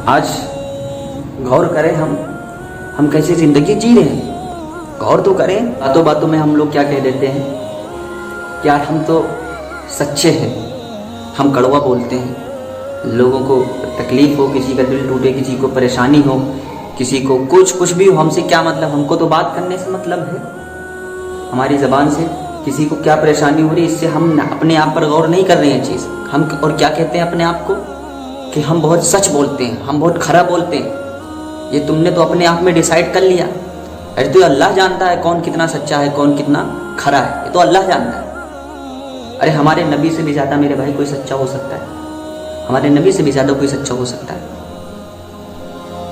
آج غور کریں ہم کیسے زندگی جی رہے ہیں، غور تو کریں۔ باتوں باتوں میں ہم لوگ کیا کہہ دیتے ہیں کہ یار ہم تو سچے ہیں، ہم کڑوا بولتے ہیں، لوگوں کو تکلیف ہو، کسی کا دل ٹوٹے، کسی کو پریشانی ہو، کسی کو کچھ بھی ہو، ہم سے کیا مطلب، ہم کو تو بات کرنے سے مطلب ہے، ہماری زبان سے کسی کو کیا پریشانی ہو رہی ہے، اس سے ہم اپنے آپ پر غور نہیں کر رہے ہیں چیز، ہم اور کیا کہتے ہیں اپنے آپ کو کہ ہم بہت سچ بولتے ہیں، ہم بہت کھرا بولتے ہیں۔ یہ تم نے تو اپنے آپ میں ڈیسائیڈ کر لیا، ارے تو اللہ جانتا ہے کون کتنا سچا ہے، کون کتنا کھرا ہے، یہ تو اللہ جانتا ہے۔ ارے ہمارے نبی سے بھی زیادہ میرے بھائی کوئی سچا ہو سکتا ہے، ہمارے نبی سے بھی زیادہ کوئی سچا ہو سکتا ہے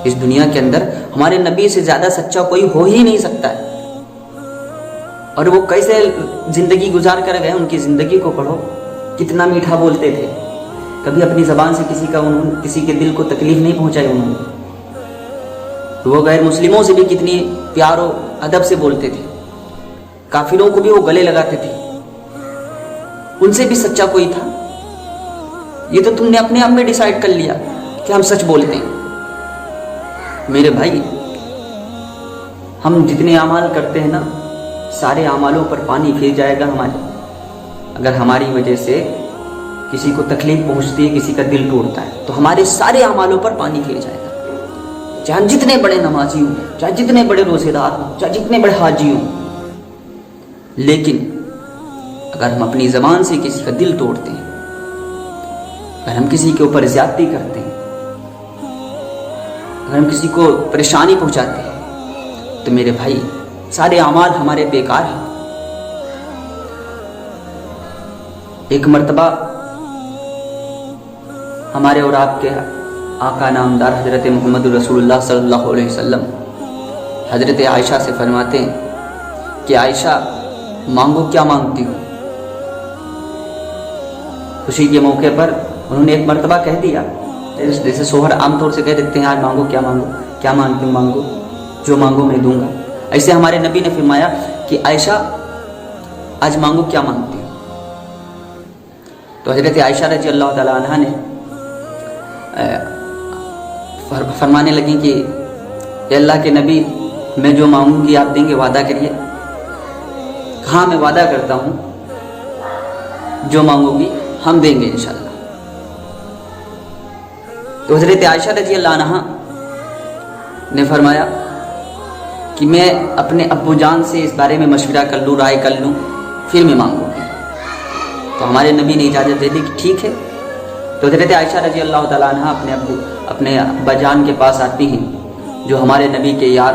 اس دنیا کے اندر، ہمارے نبی سے زیادہ سچا کوئی ہو ہی نہیں سکتا ہے۔ اور وہ کیسے زندگی گزار کر گئے، ان کی زندگی کو پڑھو، کتنا میٹھا بولتے تھے، کبھی اپنی زبان سے کسی کے دل کو تکلیف نہیں پہنچائی انہوں نے۔ وہ غیر مسلموں سے بھی کتنی پیار و ادب سے بولتے تھے، کافروں کو بھی وہ گلے لگاتے تھے، ان سے بھی سچا کوئی تھا؟ یہ تو تم نے اپنے آپ میں ڈیسائیڈ کر لیا کہ ہم سچ بولتے ہیں۔ میرے بھائی ہم جتنے اعمال کرتے ہیں نا، سارے اعمالوں پر پانی پھر جائے گا ہمارے، اگر ہماری وجہ سے کسی کو تکلیف پہنچتی ہے، کسی کا دل ٹوٹتا ہے، تو ہمارے سارے اعمالوں پر پانی پھر جائے گا، چاہے ہم جتنے بڑے نمازی ہوں، چاہے جتنے بڑے روزے دار ہوں، چاہے جتنے بڑے حاجی ہوں۔ لیکن اگر ہم اپنی زبان سے کسی کا دل توڑتے ہیں، اگر ہم کسی کے اوپر زیادتی کرتے ہیں، اگر ہم کسی کو پریشانی پہنچاتے ہیں، تو میرے بھائی سارے اعمال ہمارے بیکار ہیں۔ ایک مرتبہ ہمارے اور آپ کے آقا نامدار حضرت محمد رسول اللہ صلی اللہ علیہ وسلم حضرت عائشہ سے فرماتے ہیں کہ عائشہ مانگو کیا مانگتی ہو۔ خوشی کے موقع پر انہوں نے ایک مرتبہ کہہ دیا، جیسے شوہر عام طور سے کہہ دیتے ہیں آج مانگو کیا مانگو، کیا مانگتی ہوں مانگو، جو مانگو میں دوں گا، ایسے ہمارے نبی نے فرمایا کہ عائشہ آج مانگو کیا مانگتی ہو۔ تو حضرت عائشہ رضی اللہ تعالیٰ عنہ نے فرمانے لگیں کہ اے اللہ کے نبی، میں جو مانگوں گی آپ دیں گے، وعدہ کریے۔ ہاں میں وعدہ کرتا ہوں، جو مانگو گی ہم دیں گے انشاءاللہ۔ تو حضرت عائشہ رضی اللہ عنہ نے فرمایا کہ میں اپنے ابو جان سے اس بارے میں مشورہ کر لوں، رائے کر لوں، پھر میں مانگوں گی۔ تو ہمارے نبی نے اجازت دے دی کہ ٹھیک ہے۔ تو حضرت عائشہ رضی اللہ تعالیٰ عنہ اپنے ابا جان کے پاس آتی ہیں، جو ہمارے نبی کے یار،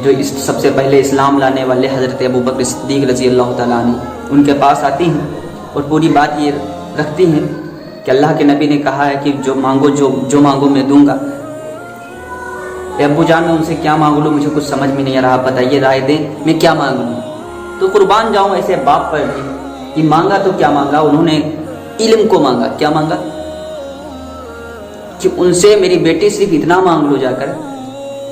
جو سب سے پہلے اسلام لانے والے حضرت ابو بکر صدیق رضی اللہ تعالیٰ عنہ، ان کے پاس آتی ہیں اور پوری بات یہ رکھتی ہیں کہ اللہ کے نبی نے کہا ہے کہ جو مانگو میں دوں گا۔ اے ابو جان میں ان سے کیا مانگ لوں، مجھے کچھ سمجھ میں نہیں آ رہا، بتائیے رائے دیں میں کیا مانگ لوں۔ تو قربان جاؤں ایسے باپ پر بھی کہ مانگا تو کیا مانگا، انہوں نے علم کو مانگا۔ کیا مانگا کہ ان سے میری بیٹی صرف اتنا مانگ لو جا کر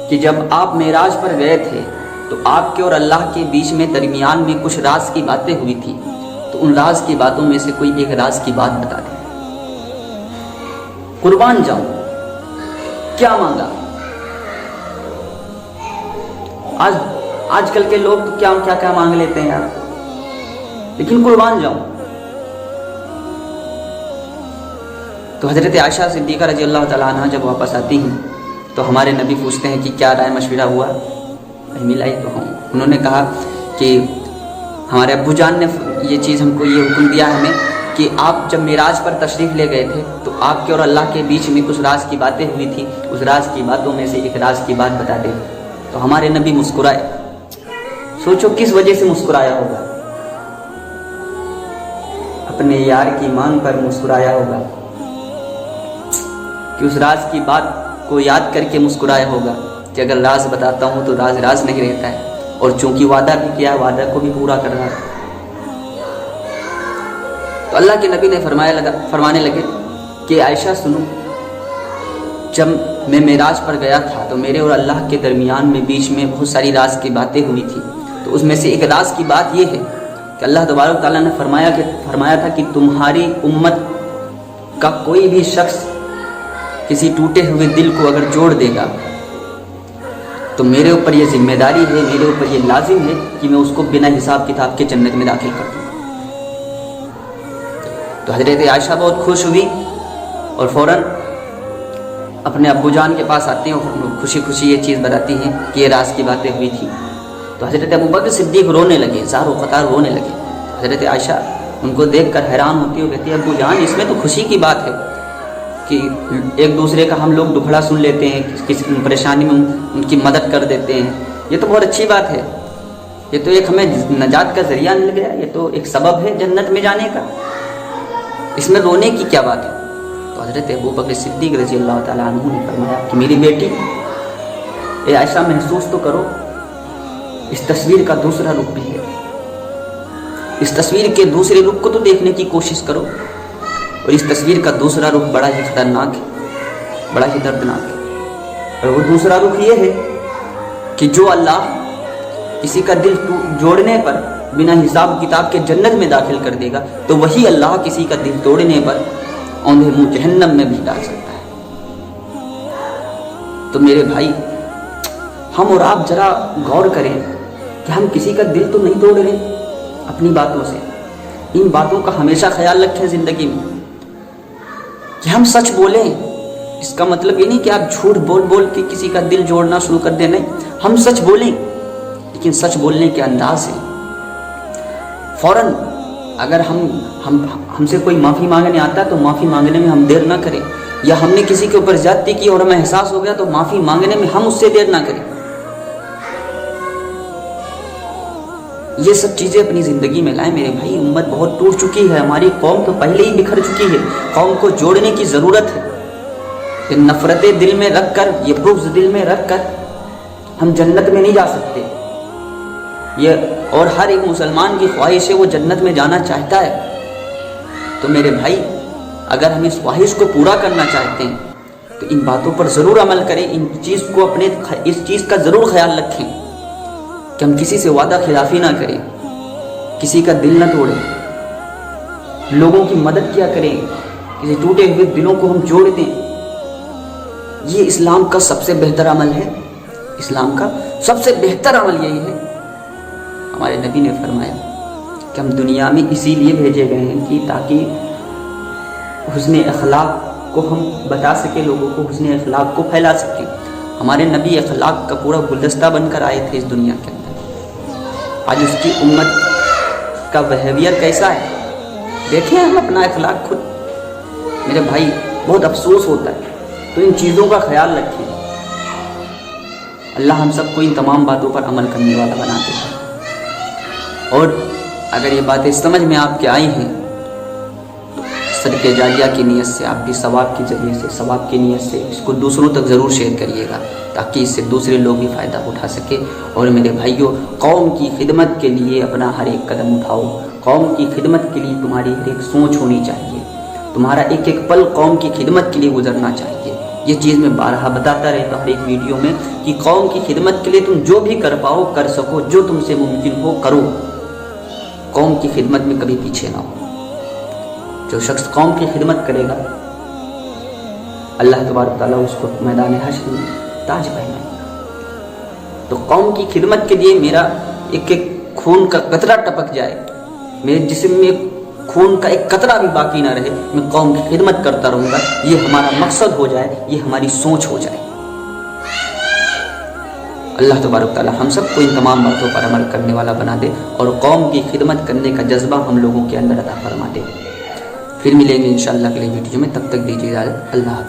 کہ جب آپ معراج پر گئے تھے تو آپ کے اور اللہ کے بیچ میں درمیان میں کچھ راز کی باتیں ہوئی تھی، تو ان راز کی باتوں میں سے کوئی ایک راز کی بات بتا دیں۔ قربان جاؤں کیا مانگا۔ آج کل کے لوگ تو کیا مانگ لیتے ہیں یار، لیکن قربان جاؤں۔ تو حضرت عائشہ صدیقہ رضی اللہ تعالیٰ عنہ جب واپس آتی ہیں تو ہمارے نبی پوچھتے ہیں کہ کیا رائے مشورہ ہوا، ملائی تو ہوں۔ انہوں نے کہا کہ ہمارے ابو جان نے یہ چیز ہم کو یہ حکم دیا ہمیں کہ آپ جب معراج پر تشریف لے گئے تھے تو آپ کے اور اللہ کے بیچ میں کچھ راز کی باتیں ہوئی تھی، اس راز کی باتوں میں سے ایک راز کی بات بتا دیں۔ تو ہمارے نبی مسکرائے۔ سوچو کس وجہ سے مسکرایا ہوگا، اپنے یار کی مانگ پر مسکرایا ہوگا، کہ اس راز کی بات کو یاد کر کے مسکرایا ہوگا کہ اگر راز بتاتا ہوں تو راز نہیں رہتا ہے، اور چونکہ وعدہ بھی کیا، وعدہ کو بھی پورا کر رہا ہے۔ تو اللہ کے نبی نے فرمانے لگے کہ عائشہ سنو، جب میں معراج پر گیا تھا تو میرے اور اللہ کے درمیان میں بیچ میں بہت ساری راز کی باتیں ہوئی تھی، تو اس میں سے ایک راز کی بات یہ ہے کہ اللہ تبارک تعالیٰ نے فرمایا تھا کہ تمہاری امت کا کوئی بھی شخص کسی ٹوٹے ہوئے دل کو اگر جوڑ دے گا تو میرے اوپر یہ ذمہ داری ہے، میرے اوپر یہ لازم ہے کہ میں اس کو بنا حساب کتاب کے جنت میں داخل کر دوں۔ تو حضرت عائشہ بہت خوش ہوئی اور فوراً اپنے ابو جان کے پاس آتے ہیں اور خوشی خوشی یہ چیز بتاتی ہیں کہ یہ راز کی باتیں ہوئی تھیں۔ تو حضرت ابوبکر صدیق رونے لگے، زار و قطار رونے لگے۔ حضرت عائشہ ان کو دیکھ کر حیران ہوتی ہے، وہ کہتی ہے ابو جان اس میں تو خوشی کی بات ہے کہ ایک دوسرے کا ہم لوگ دکھڑا سن لیتے ہیں، کسی پریشانی میں ان کی مدد کر دیتے ہیں، یہ تو بہت اچھی بات ہے، یہ تو ایک ہمیں نجات کا ذریعہ مل گیا، یہ تو ایک سبب ہے جنت میں جانے کا، اس میں رونے کی کیا بات ہے؟ تو حضرت ابوبکر صدیق رضی اللہ تعالیٰ عنہ نے فرمایا کہ میری بیٹی اے عائشہ محسوس تو کرو، اس تصویر کا دوسرا رخ بھی ہے، اس تصویر کے دوسرے رخ کو تو دیکھنے کی کوشش کرو، اور اس تصویر کا دوسرا رخ بڑا ہی خطرناک ہے، بڑا ہی دردناک ہے، اور وہ دوسرا رخ یہ ہے کہ جو اللہ کسی کا دل جوڑنے پر بنا حساب کتاب کے جنت میں داخل کر دے گا تو وہی اللہ کسی کا دل توڑنے پر اوندھے منہ جہنم میں بھی ڈال سکتا ہے۔ تو میرے بھائی ہم اور آپ ذرا غور کریں کہ ہم کسی کا دل تو نہیں توڑ رہے اپنی باتوں سے، ان باتوں کا ہمیشہ خیال رکھیں زندگی میں کہ ہم سچ بولیں، اس کا مطلب یہ نہیں کہ آپ جھوٹ بول بول کے کسی کا دل جوڑنا شروع کر دیں، نہیں، ہم سچ بولیں لیکن سچ بولنے کے انداز سے فوراً اگر ہم سے کوئی معافی مانگنے آتا ہے تو معافی مانگنے میں ہم دیر نہ کریں، یا ہم نے کسی کے اوپر زیادتی کی اور ہمیں احساس ہو گیا تو معافی مانگنے میں ہم اس سے دیر نہ کریں۔ یہ سب چیزیں اپنی زندگی میں لائیں میرے بھائی، امت بہت ٹوٹ چکی ہے، ہماری قوم تو پہلے ہی بکھر چکی ہے، قوم کو جوڑنے کی ضرورت ہے۔ یہ نفرتیں دل میں رکھ کر، یہ بغض دل میں رکھ کر ہم جنت میں نہیں جا سکتے، اور ہر ایک مسلمان کی خواہش ہے وہ جنت میں جانا چاہتا ہے۔ تو میرے بھائی اگر ہم اس خواہش کو پورا کرنا چاہتے ہیں تو ان باتوں پر ضرور عمل کریں، اس چیز کا ضرور خیال رکھیں کہ ہم کسی سے وعدہ خلافی نہ کریں، کسی کا دل نہ توڑیں، لوگوں کی مدد کیا کریں، کسی ٹوٹے ہوئے دلوں کو ہم جوڑ دیں۔ یہ اسلام کا سب سے بہتر عمل ہے، اسلام کا سب سے بہتر عمل یہی ہے۔ ہمارے نبی نے فرمایا کہ ہم دنیا میں اسی لیے بھیجے گئے ہیں کہ تاکہ حسن اخلاق کو ہم بتا سکیں، لوگوں کو حسن اخلاق کو پھیلا سکیں۔ ہمارے نبی اخلاق کا پورا گلدستہ بن کر آئے تھے اس دنیا کے اندر، آج اس کی امت کا بیہیویئر کیسا ہے دیکھیں ہم اپنا اخلاق خود۔ میرے بھائی بہت افسوس ہوتا ہے، تو ان چیزوں کا خیال رکھیں، اللہ ہم سب کو ان تمام باتوں پر عمل کرنے والا بنا دے۔ اور اگر یہ باتیں سمجھ میں آپ کے آئی ہیں تو صدقہ جاریہ کی نیت سے، آپ بھی ثواب کے ذریعے سے، ثواب کی نیت سے اس کو دوسروں تک ضرور شیئر کریے گا تاکہ اس سے دوسرے لوگ بھی فائدہ اٹھا سکے۔ اور میرے بھائیوں، قوم کی خدمت کے لیے اپنا ہر ایک قدم اٹھاؤ، قوم کی خدمت کے لیے تمہاری ہر ایک سوچ ہونی چاہیے، تمہارا ایک ایک پل قوم کی خدمت کے لیے گزرنا چاہیے۔ یہ چیز میں بارہا بتاتا رہتا ہوں ہر ایک ویڈیو میں کہ قوم کی خدمت کے لیے تم جو بھی کر پاؤ کر سکو، جو تم سے ممکن ہو کرو، قوم کی خدمت میں کبھی پیچھے نہ ہو۔ جو شخص قوم کی خدمت کرے گا اللہ تبارک تعالیٰ اس کو میدان حشر میں تاج پہنائے گا۔ تو قوم کی خدمت کے لیے میرا ایک ایک خون کا قطرہ ٹپک جائے، میرے جسم میں خون کا ایک قطرہ بھی باقی نہ رہے، میں قوم کی خدمت کرتا رہوں گا، یہ ہمارا مقصد ہو جائے، یہ ہماری سوچ ہو جائے۔ اللہ تبارک تعالیٰ ہم سب کو ان تمام باتوں پر عمل کرنے والا بنا دے اور قوم کی خدمت کرنے کا جذبہ ہم لوگوں کے اندر عطا فرما دے۔ پھر ملیں گے انشاءاللہ اگلے ویڈیو میں، تب تک دیجیے اجازت، اللہ حافظ۔